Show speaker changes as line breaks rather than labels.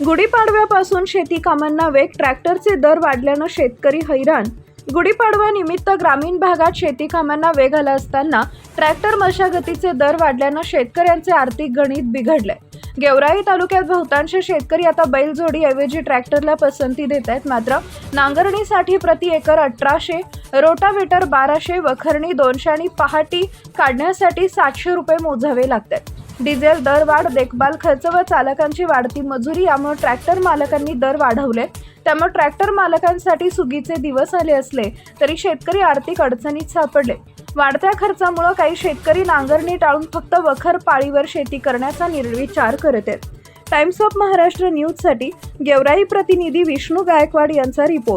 गुढीपाडव्यापासून शेती कामांना वेग, ट्रॅक्टरचे दर वाढल्यानं शेतकरी हैराण। गुढीपाडव्यानिमित्त ग्रामीण भागात शेती कामांना वेग आला असताना ट्रॅक्टर मशागतीचे दर वाढल्यानं शेतकऱ्यांचे आर्थिक गणित बिघडले। गेवराई तालुक्यात बहुतांश शेतकरी आता बैलजोडी ऐवजी ट्रॅक्टरला पसंती देत आहेत। मात्र नांगरणीसाठी प्रति एकर 1800, रोटावेटर 1200, वखरणी 200 आणि पहाटी काढण्यासाठी 700 रुपये मोजावे लागतात। डिझेल दरवाढ, देखभाल खर्च व चालकांची वाढती मजुरी यामुळे ट्रॅक्टर मालकांनी दर वाढवले। त्यामुळे ट्रॅक्टर मालकांसाठी सुगीचे दिवस आले असले तरी शेतकरी आर्थिक अडचणीत सापडले। वाढत्या खर्चामुळे काही शेतकरी नांगरणी टाळून फक्त वखर पाळीवर शेती करण्याचा निर्विचार करत आहेत। टाइम्स ऑफ महाराष्ट्र न्यूजसाठी गेवराई प्रतिनिधी विष्णू गायकवाड यांचा रिपोर्ट।